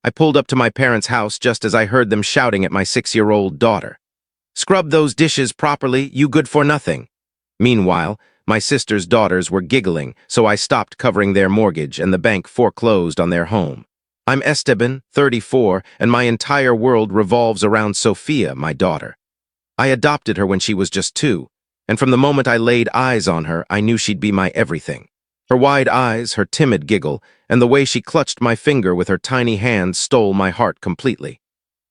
I pulled up to my parents' house just as I heard them shouting at my 6-year-old daughter. "Scrub those dishes properly, you good for nothing." Meanwhile, my sister's daughters were giggling, so I stopped covering their mortgage and the bank foreclosed on their home. I'm Esteban, 34, and my entire world revolves around Sophia, my daughter. I adopted her when she was just 2, and from the moment I laid eyes on her, I knew she'd be my everything. Her wide eyes, her timid giggle, and the way she clutched my finger with her tiny hands stole my heart completely.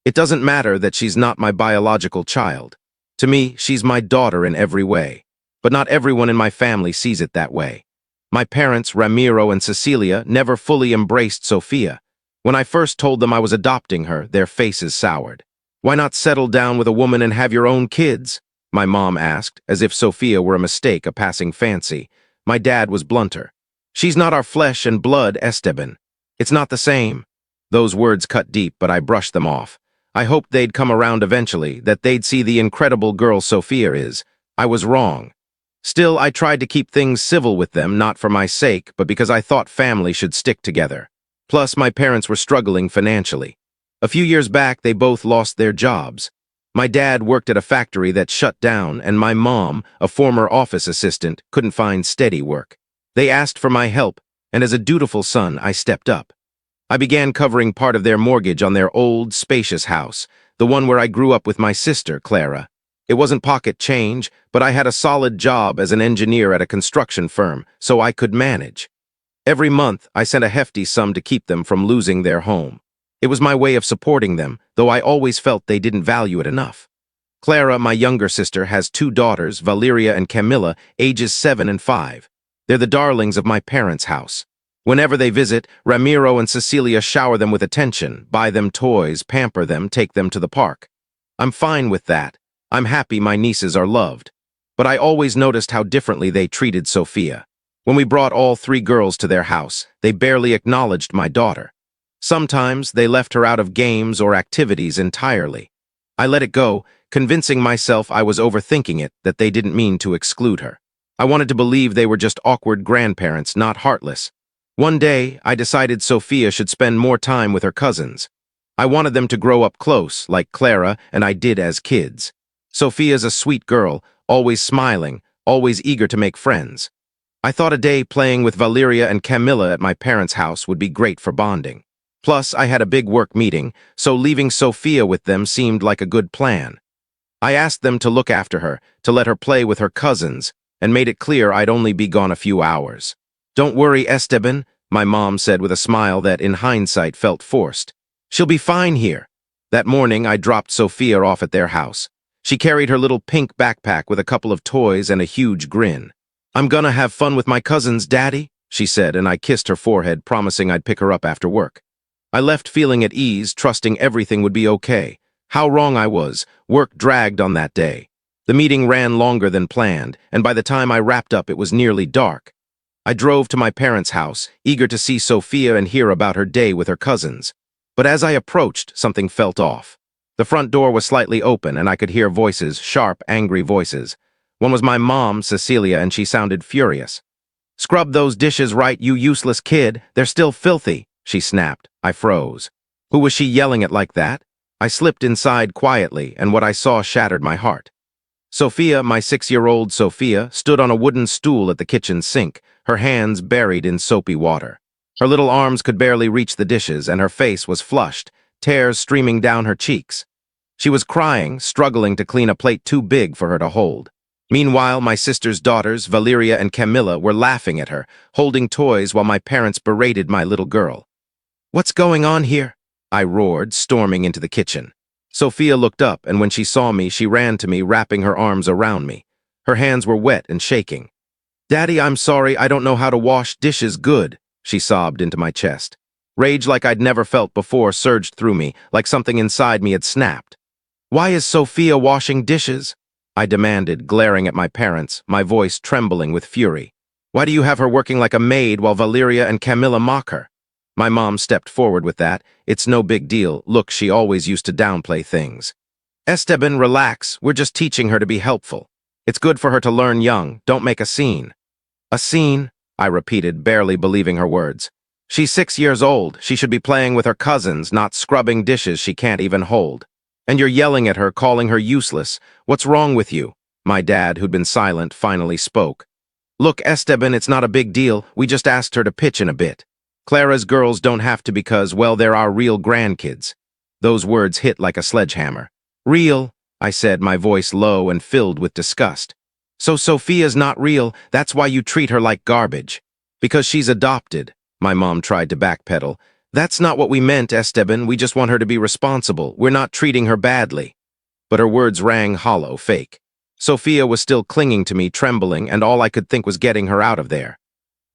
It doesn't matter that she's not my biological child. To me, she's my daughter in every way. But not everyone in my family sees it that way. My parents, Ramiro and Cecilia, never fully embraced Sophia. When I first told them I was adopting her, their faces soured. "Why not settle down with a woman and have your own kids?" my mom asked, as if Sophia were a mistake, a passing fancy. My dad was blunter. "She's not our flesh and blood, Esteban. It's not the same." Those words cut deep, but I brushed them off. I hoped they'd come around eventually, that they'd see the incredible girl Sophia is. I was wrong. Still, I tried to keep things civil with them, not for my sake, but because I thought family should stick together. Plus, my parents were struggling financially. A few years back, they both lost their jobs. My dad worked at a factory that shut down, and my mom, a former office assistant, couldn't find steady work. They asked for my help, and as a dutiful son, I stepped up. I began covering part of their mortgage on their old, spacious house, the one where I grew up with my sister, Clara. It wasn't pocket change, but I had a solid job as an engineer at a construction firm, so I could manage. Every month, I sent a hefty sum to keep them from losing their home. It was my way of supporting them, though I always felt they didn't value it enough. Clara, my younger sister, has 2 daughters, Valeria and Camilla, ages 7 and 5. They're the darlings of my parents' house. Whenever they visit, Ramiro and Cecilia shower them with attention, buy them toys, pamper them, take them to the park. I'm fine with that. I'm happy my nieces are loved. But I always noticed how differently they treated Sophia. When we brought all 3 girls to their house, they barely acknowledged my daughter. Sometimes they left her out of games or activities entirely. I let it go, convincing myself I was overthinking it, that they didn't mean to exclude her. I wanted to believe they were just awkward grandparents, not heartless. One day, I decided Sophia should spend more time with her cousins. I wanted them to grow up close, like Clara and I did as kids. Sophia's a sweet girl, always smiling, always eager to make friends. I thought a day playing with Valeria and Camilla at my parents' house would be great for bonding. Plus, I had a big work meeting, so leaving Sophia with them seemed like a good plan. I asked them to look after her, to let her play with her cousins, and made it clear I'd only be gone a few hours. "Don't worry, Esteban," my mom said with a smile that, in hindsight, felt forced. "She'll be fine here." That morning, I dropped Sophia off at their house. She carried her little pink backpack with a couple of toys and a huge grin. "I'm gonna have fun with my cousins, Daddy," she said, and I kissed her forehead, promising I'd pick her up after work. I left feeling at ease, trusting everything would be okay. How wrong I was. Work dragged on that day. The meeting ran longer than planned, and by the time I wrapped up, it was nearly dark. I drove to my parents' house, eager to see Sophia and hear about her day with her cousins. But as I approached, something felt off. The front door was slightly open, and I could hear voices, sharp, angry voices. One was my mom, Cecilia, and she sounded furious. "Scrub those dishes right, you useless kid. They're still filthy," she snapped. I froze. Who was she yelling at like that? I slipped inside quietly, and what I saw shattered my heart. Sophia, my 6-year-old Sophia, stood on a wooden stool at the kitchen sink, her hands buried in soapy water. Her little arms could barely reach the dishes, and her face was flushed, tears streaming down her cheeks. She was crying, struggling to clean a plate too big for her to hold. Meanwhile, my sister's daughters, Valeria and Camilla, were laughing at her, holding toys while my parents berated my little girl. "What's going on here?" I roared, storming into the kitchen. Sophia looked up, and when she saw me, she ran to me, wrapping her arms around me. Her hands were wet and shaking. "Daddy, I'm sorry, I don't know how to wash dishes good," she sobbed into my chest. Rage like I'd never felt before surged through me, like something inside me had snapped. "Why is Sophia washing dishes?" I demanded, glaring at my parents, my voice trembling with fury. "Why do you have her working like a maid while Valeria and Camilla mock her?" My mom stepped forward with that. "It's no big deal. Look, she always used to downplay things." "Esteban, relax. We're just teaching her to be helpful. It's good for her to learn young. Don't make a scene." "A scene?" I repeated, barely believing her words. She's 6 years old. She should be playing with her cousins, not scrubbing dishes she can't even hold. And you're yelling at her, calling her useless. What's wrong with you? My dad, who'd been silent, finally spoke. Look, Esteban, it's not a big deal. We just asked her to pitch in a bit. Clara's girls don't have to because, well, they're our real grandkids. Those words hit like a sledgehammer. Real, I said, my voice low and filled with disgust. So Sophia's not real, that's why you treat her like garbage. Because she's adopted, my mom tried to backpedal. That's not what we meant, Esteban, we just want her to be responsible. We're not treating her badly. But her words rang hollow, fake. Sophia was still clinging to me, trembling, and all I could think was getting her out of there.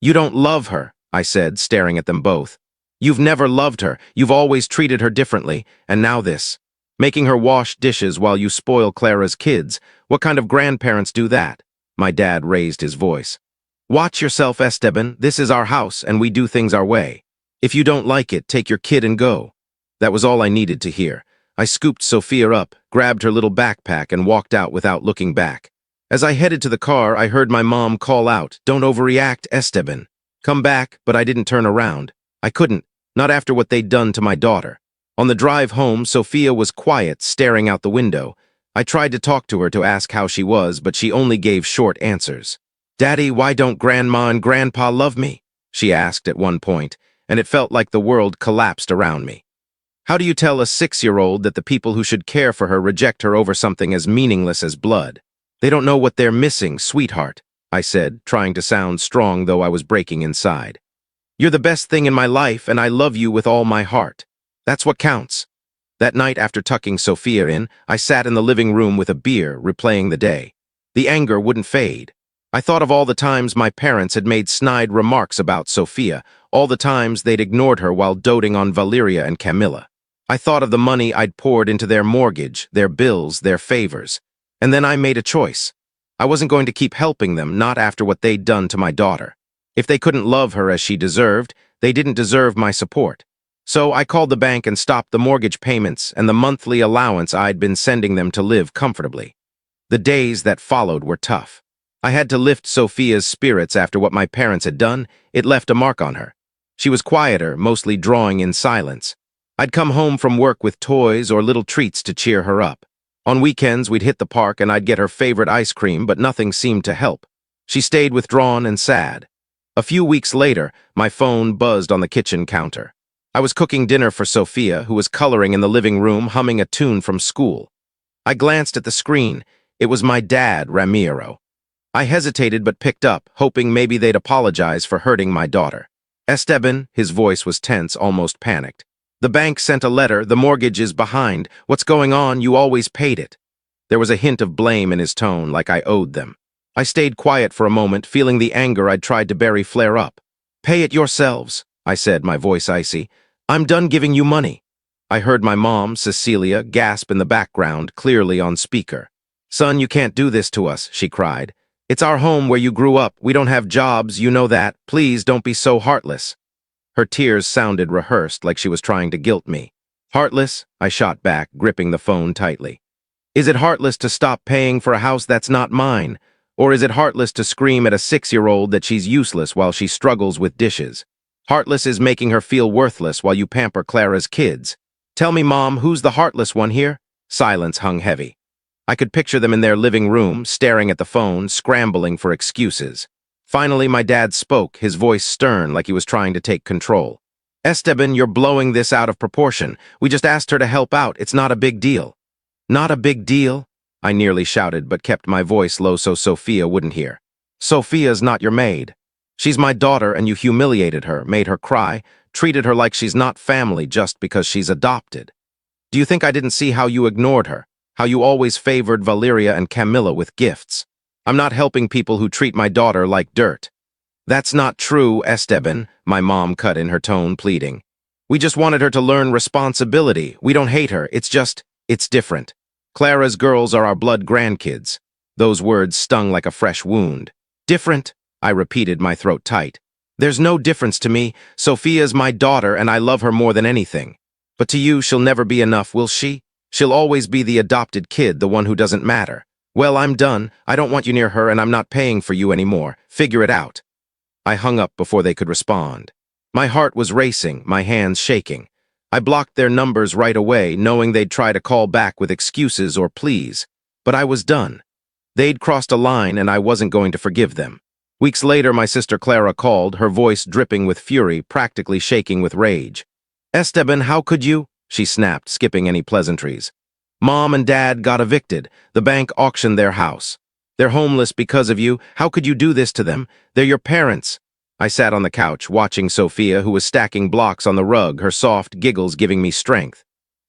You don't love her, I said, staring at them both. You've never loved her, you've always treated her differently, and now this. Making her wash dishes while you spoil Clara's kids. What kind of grandparents do that? My dad raised his voice. Watch yourself, Esteban. This is our house, and we do things our way. If you don't like it, take your kid and go. That was all I needed to hear. I scooped Sophia up, grabbed her little backpack, and walked out without looking back. As I headed to the car, I heard my mom call out, "Don't overreact, Esteban." Come back, but I didn't turn around. I couldn't, not after what they'd done to my daughter. On the drive home, Sophia was quiet, staring out the window. I tried to talk to her to ask how she was, but she only gave short answers. Daddy, why don't Grandma and Grandpa love me? She asked at one point, and it felt like the world collapsed around me. How do you tell a 6-year-old that the people who should care for her reject her over something as meaningless as blood? They don't know what they're missing, sweetheart, I said, trying to sound strong though I was breaking inside. You're the best thing in my life, and I love you with all my heart. That's what counts. That night after tucking Sophia in, I sat in the living room with a beer, replaying the day. The anger wouldn't fade. I thought of all the times my parents had made snide remarks about Sophia, all the times they'd ignored her while doting on Valeria and Camilla. I thought of the money I'd poured into their mortgage, their bills, their favors. And then I made a choice. I wasn't going to keep helping them, not after what they'd done to my daughter. If they couldn't love her as she deserved, they didn't deserve my support. So I called the bank and stopped the mortgage payments and the monthly allowance I'd been sending them to live comfortably. The days that followed were tough. I had to lift Sophia's spirits after what my parents had done. It left a mark on her. She was quieter, mostly drawing in silence. I'd come home from work with toys or little treats to cheer her up. On weekends, we'd hit the park and I'd get her favorite ice cream, but nothing seemed to help. She stayed withdrawn and sad. A few weeks later, my phone buzzed on the kitchen counter. I was cooking dinner for Sophia, who was coloring in the living room, humming a tune from school. I glanced at the screen. It was my dad, Ramiro. I hesitated but picked up, hoping maybe they'd apologize for hurting my daughter. Esteban, his voice was tense, almost panicked. The bank sent a letter. The mortgage is behind. What's going on? You always paid it. There was a hint of blame in his tone, like I owed them. I stayed quiet for a moment, feeling the anger I'd tried to bury flare up. Pay it yourselves, I said, my voice icy. I'm done giving you money. I heard my mom, Cecilia, gasp in the background, clearly on speaker. Son, you can't do this to us, she cried. It's our home where you grew up. We don't have jobs, you know that. Please don't be so heartless. Her tears sounded rehearsed, like she was trying to guilt me. Heartless? I shot back, gripping the phone tightly. Is it heartless to stop paying for a house that's not mine? Or is it heartless to scream at a 6-year-old that she's useless while she struggles with dishes? Heartless is making her feel worthless while you pamper Clara's kids. Tell me, Mom, who's the heartless one here? Silence hung heavy. I could picture them in their living room, staring at the phone, scrambling for excuses. Finally, my dad spoke, his voice stern, like he was trying to take control. Esteban, you're blowing this out of proportion. We just asked her to help out. It's not a big deal. Not a big deal? I nearly shouted, but kept my voice low so Sophia wouldn't hear. Sophia's not your maid. She's my daughter, and you humiliated her, made her cry, treated her like she's not family just because she's adopted. Do you think I didn't see how you ignored her? How you always favored Valeria and Camilla with gifts? I'm not helping people who treat my daughter like dirt. That's not true, Esteban, my mom cut in, her tone pleading. We just wanted her to learn responsibility. We don't hate her. It's different. Clara's girls are our blood grandkids. Those words stung like a fresh wound. Different? I repeated, my throat tight. There's no difference to me. Sophia's my daughter, and I love her more than anything. But to you, she'll never be enough, will she? She'll always be the adopted kid, the one who doesn't matter. Well, I'm done. I don't want you near her, and I'm not paying for you anymore. Figure it out. I hung up before they could respond. My heart was racing, my hands shaking. I blocked their numbers right away, knowing they'd try to call back with excuses or pleas. But I was done. They'd crossed a line and I wasn't going to forgive them. Weeks later, my sister Clara called, her voice dripping with fury, practically shaking with rage. "Esteban, how could you?" she snapped, skipping any pleasantries. "Mom and Dad got evicted. The bank auctioned their house. They're homeless because of you. How could you do this to them? They're your parents." I sat on the couch, watching Sophia, who was stacking blocks on the rug, her soft giggles giving me strength.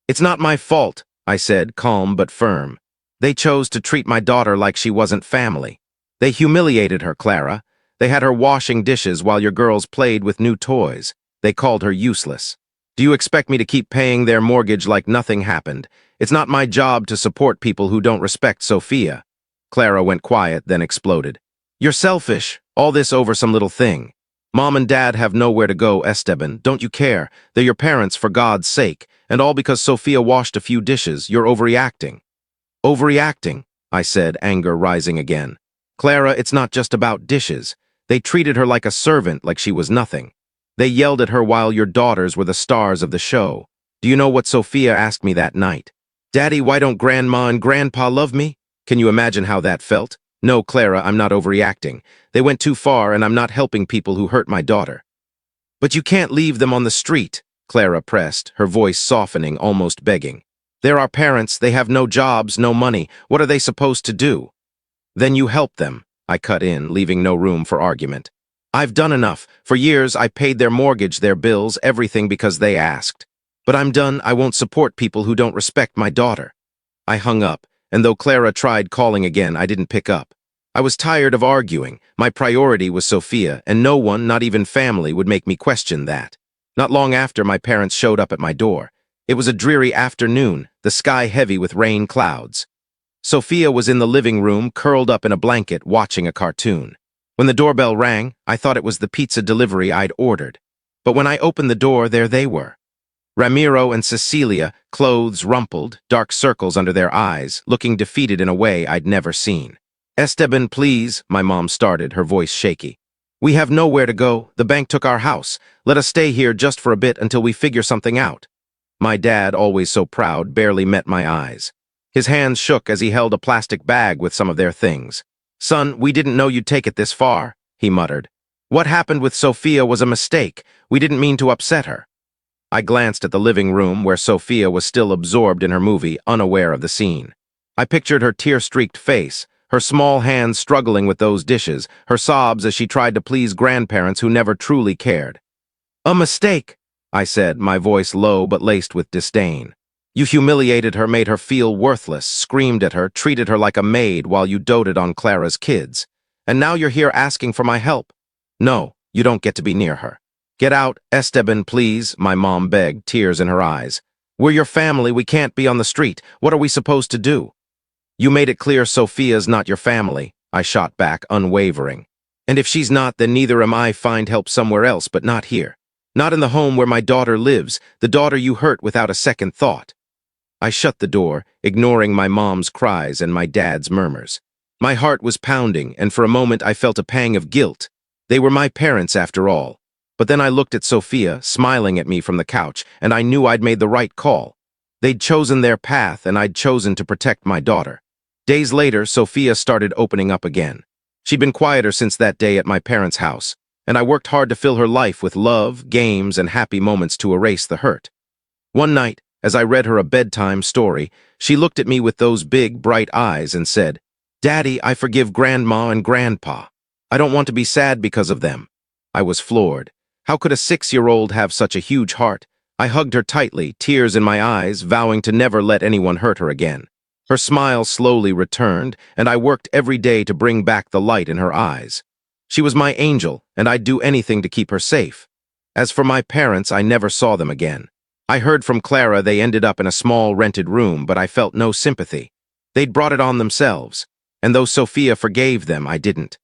"It's not my fault," I said, calm but firm. "They chose to treat my daughter like she wasn't family. They humiliated her, Clara. They had her washing dishes while your girls played with new toys. They called her useless. Do you expect me to keep paying their mortgage like nothing happened? It's not my job to support people who don't respect Sophia." Clara went quiet, then exploded. "You're selfish. All this over some little thing. Mom and Dad have nowhere to go, Esteban. Don't you care? They're your parents, for God's sake. And all because Sophia washed a few dishes. You're overreacting." "Overreacting," I said, anger rising again. "Clara, it's not just about dishes. They treated her like a servant, like she was nothing. They yelled at her while your daughters were the stars of the show. Do you know what Sophia asked me that night? 'Daddy, why don't Grandma and Grandpa love me?' Can you imagine how that felt? No, Clara, I'm not overreacting. They went too far, and I'm not helping people who hurt my daughter." "But you can't leave them on the street," Clara pressed, her voice softening, almost begging. "They're our parents. They have no jobs, no money. What are they supposed to do?" "Then you help them," I cut in, leaving no room for argument. "I've done enough. For years, I paid their mortgage, their bills, everything because they asked. But I'm done. I won't support people who don't respect my daughter." I hung up, and though Clara tried calling again, I didn't pick up. I was tired of arguing. My priority was Sophia, and no one, not even family, would make me question that. Not long after, my parents showed up at my door. It was a dreary afternoon, the sky heavy with rain clouds. Sophia was in the living room, curled up in a blanket, watching a cartoon. When the doorbell rang, I thought it was the pizza delivery I'd ordered. But when I opened the door, there they were. Ramiro and Cecilia, clothes rumpled, dark circles under their eyes, looking defeated in a way I'd never seen. "Esteban, please," my mom started, her voice shaky. "We have nowhere to go. The bank took our house. Let us stay here just for a bit until we figure something out." My dad, always so proud, barely met my eyes. His hands shook as he held a plastic bag with some of their things. "Son, we didn't know you'd take it this far," he muttered. "What happened with Sophia was a mistake. We didn't mean to upset her." I glanced at the living room where Sophia was still absorbed in her movie, unaware of the scene. I pictured her tear-streaked face, her small hands struggling with those dishes, her sobs as she tried to please grandparents who never truly cared. "A mistake," I said, my voice low but laced with disdain. "You humiliated her, made her feel worthless, screamed at her, treated her like a maid while you doted on Clara's kids. And now you're here asking for my help. No, you don't get to be near her. Get out, Esteban, please," my mom begged, tears in her eyes. "We're your family. We can't be on the street. What are we supposed to do?" "You made it clear Sophia's not your family," I shot back, unwavering. "And if she's not, then neither am I. Find help somewhere else, but not here. Not in the home where my daughter lives, the daughter you hurt without a second thought." I shut the door, ignoring my mom's cries and my dad's murmurs. My heart was pounding, and for a moment I felt a pang of guilt. They were my parents, after all. But then I looked at Sophia, smiling at me from the couch, and I knew I'd made the right call. They'd chosen their path, and I'd chosen to protect my daughter. Days later, Sophia started opening up again. She'd been quieter since that day at my parents' house, and I worked hard to fill her life with love, games, and happy moments to erase the hurt. One night, as I read her a bedtime story, she looked at me with those big, bright eyes and said, "Daddy, I forgive Grandma and Grandpa. I don't want to be sad because of them." I was floored. How could a 6-year-old have such a huge heart? I hugged her tightly, tears in my eyes, vowing to never let anyone hurt her again. Her smile slowly returned, and I worked every day to bring back the light in her eyes. She was my angel, and I'd do anything to keep her safe. As for my parents, I never saw them again. I heard from Clara they ended up in a small rented room, but I felt no sympathy. They'd brought it on themselves, and though Sophia forgave them, I didn't.